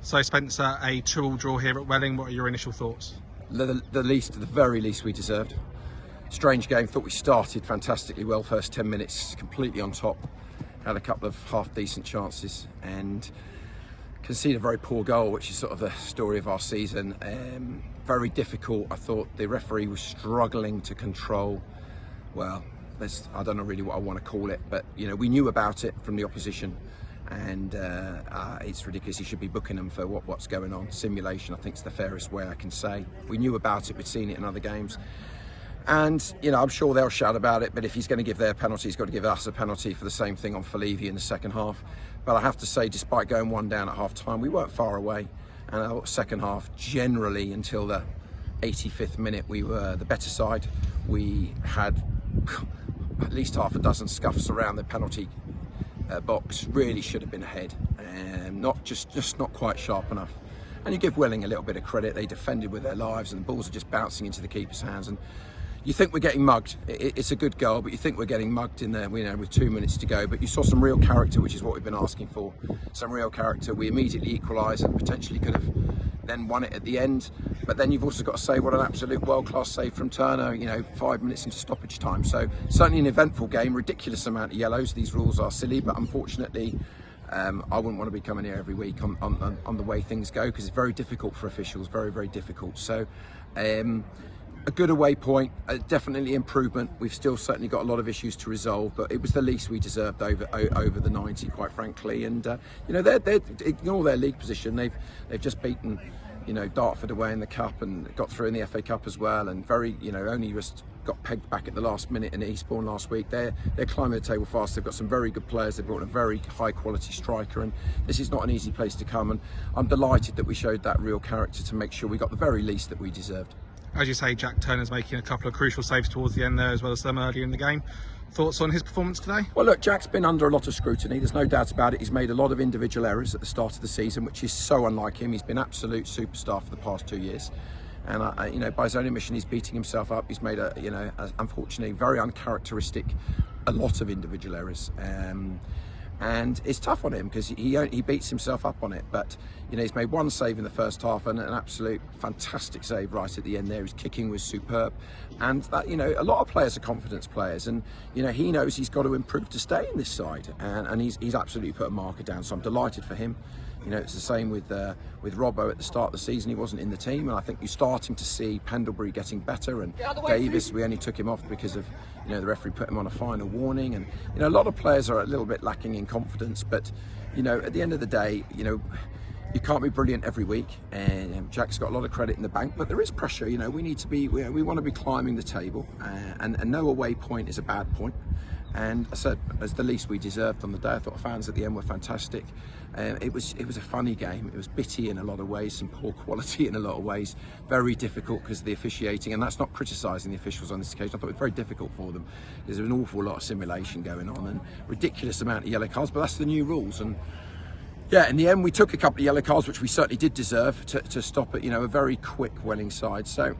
So Spencer, a 2-2 draw here at Welling. What are your initial thoughts? The very least we deserved. Strange game. Thought we started fantastically well. First 10 minutes completely on top. Had a couple of half decent chances and conceded a very poor goal, which is sort of the story of our season. Very difficult. I thought the referee was struggling to control. Well, I don't know really what I want to call it, but you know, we knew about it from the opposition. And it's ridiculous. He should be booking them for what's going on. Simulation, I think, is the fairest way I can say. We knew about it. We'd seen it in other games, and you know, I'm sure they'll shout about it. But if he's going to give their penalty, he's got to give us a penalty for the same thing on Falevi in the second half. But I have to say, despite going 1 down at half time, we weren't far away. And our second half, generally until the 85th minute, we were the better side. We had at least half a dozen scuffs around the penalty box. Really should have been ahead, and just not quite sharp enough. And you give Welling a little bit of credit. They defended with their lives, and the balls are just bouncing into the keeper's hands. And you think we're getting mugged. It's a good goal, but you think we're getting mugged in there, you know, with 2 minutes to go. But you saw some real character, which is what we've been asking for. Some real character. We immediately equalised and potentially could have then won it at the end. But then you've also got to say what an absolute world-class save from Turner, you know, 5 minutes into stoppage time. So certainly an eventful game, ridiculous amount of yellows. These rules are silly, but unfortunately, I wouldn't want to be coming here every week on the way things go, because it's very difficult for officials, very, very difficult. So a good away point, definitely improvement. We've still certainly got a lot of issues to resolve, but it was the least we deserved over the 90, quite frankly. And you know, they ignore their league position. They've just beaten, you know, Dartford away in the cup and got through in the FA Cup as well, and only just got pegged back at the last minute in Eastbourne last week. They're climbing the table fast. They've got some very good players. They've brought a very high quality striker, and this is not an easy place to come. And I'm delighted that we showed that real character to make sure we got the very least that we deserved. As you say, Jack Turner's making a couple of crucial saves towards the end there, as well as some earlier in the game. Thoughts on his performance today? Well, look, Jack's been under a lot of scrutiny. There's no doubt about it. He's made a lot of individual errors at the start of the season, which is so unlike him. He's been absolute superstar for the past 2 years. And, you know, by his own admission, he's beating himself up. He's made unfortunately, very uncharacteristic, a lot of individual errors. And it's tough on him because he beats himself up on it. But you know, he's made 1 save in the first half and an absolute fantastic save right at the end there. His kicking was superb, and that, you know, a lot of players are confidence players, and you know, he knows he's got to improve to stay in this side, and he's absolutely put a marker down. So I'm delighted for him. You know, it's the same with Robbo at the start of the season. He wasn't in the team, and I think you're starting to see Pendlebury getting better, and Davis, we only took him off because of, you know, the referee put him on a final warning. And you know, a lot of players are a little bit lacking in confidence, but you know, at the end of the day, you know, you can't be brilliant every week, and Jack's got a lot of credit in the bank, but there is pressure. You know, we need to be, we want to be climbing the table, and no away point is a bad point. And I said, as the least we deserved on the day. I thought the fans at the end were fantastic. It was a funny game. It was bitty in a lot of ways, some poor quality in a lot of ways. Very difficult because of the officiating, and that's not criticising the officials on this occasion. I thought it was very difficult for them because there was an awful lot of simulation going on and ridiculous amount of yellow cards. But that's the new rules, and yeah, in the end we took a couple of yellow cards, which we certainly did deserve to stop it. You know, a very quick Welling side. So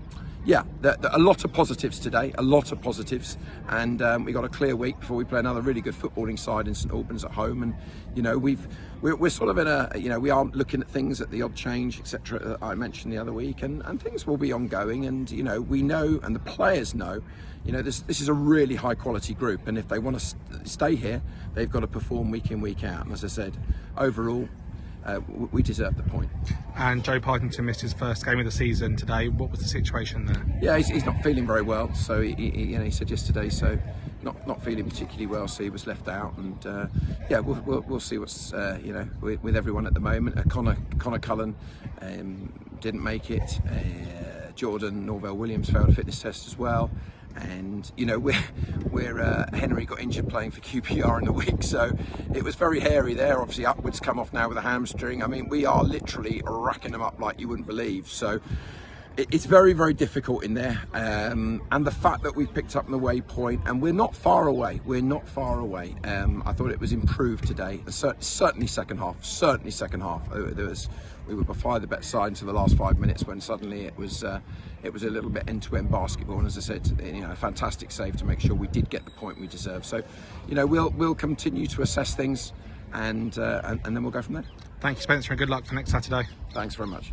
yeah, a lot of positives today, a lot of positives, and we got a clear week before we play another really good footballing side in St Albans at home. And you know, we're sort of in a, you know, we are looking at things at the odd change, etc. that I mentioned the other week, and things will be ongoing. And you know, we know, and the players know, you know, this is a really high quality group, and if they want to stay here, they've got to perform week in, week out. And as I said, overall, we deserve the point. And Joe Partington missed his first game of the season today. What was the situation there? Yeah, he's not feeling very well. So he said yesterday, so not feeling particularly well. So he was left out, and yeah, we'll see what's you know, with everyone at the moment. Connor Cullen didn't make it. Jordan Norvell-Williams failed a fitness test as well. And you know, Henry got injured playing for QPR in the week, so it was very hairy there. Obviously, Upwards come off now with a hamstring. I mean, we are literally racking them up like you wouldn't believe. So it's very, very difficult in there. And the fact that we've picked up an away point, and we're not far away. We're not far away. I thought it was improved today. Certainly second half. Certainly second half. We were by far the better side until the last 5 minutes, when suddenly it was a little bit end-to-end basketball. And as I said, you know, a fantastic save to make sure we did get the point we deserve. So, you know, we'll continue to assess things, and then we'll go from there. Thank you, Spencer, and good luck for next Saturday. Thanks very much.